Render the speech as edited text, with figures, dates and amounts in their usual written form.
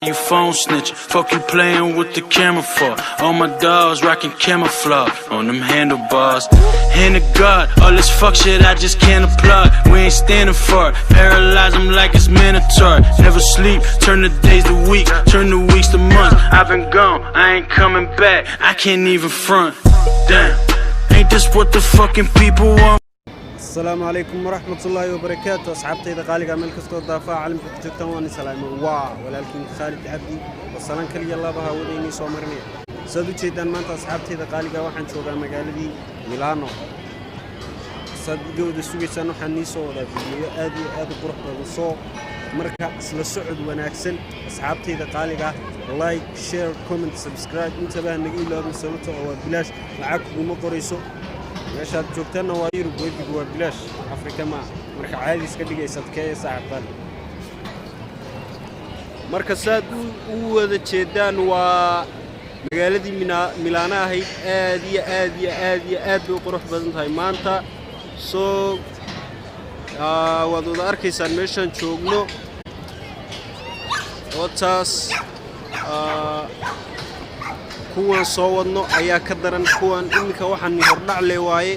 You phone snitch, fuck you playing with the camera for. All my dogs rockin' camouflage on them handlebars. Hand to God, all this fuck shit I just can't apply. We ain't standing for it, paralyze them like it's mandatory. Never sleep, turn the days to weeks, turn the weeks to months. I've been gone, I ain't coming back, I can't even front. Damn, ain't this what the fucking people want? السلام عليكم ورحمة الله وبركاته. أصحابتي إذا قالي قامل كسكوت ضافة عالم كتجتون واني سلام ولكن خالد عبدي والسلام كلي الله بها وديني صومرني سادو جيدان مانتا أصحابتي إذا قالي قاوحن شوغا مقالدي ميلانو سادو جود سويسانو حنيسو ولا فيديو آدي قرح بغصو مركا سلا سعود وناكسن أصحابتي إذا قالي قا لايك شير كومنت سبسكرايب انتبه نقول لهم سلطة أو بلاش معاكم ومقريسو meeshaad joogtana waa Yurub webiga waa bilaash Afrika ma marka caadi iska dhigaysa dadkay saaxiibada marka saad u wada jeedaan waa magaaladii Milaan ahayd aad u qurux badan tahay maanta soo waad wada arkaysaan meeshan joogno otaas kuwan soo wadno ayaa ka daran kuwan iminka waxaan hordhac leeyahay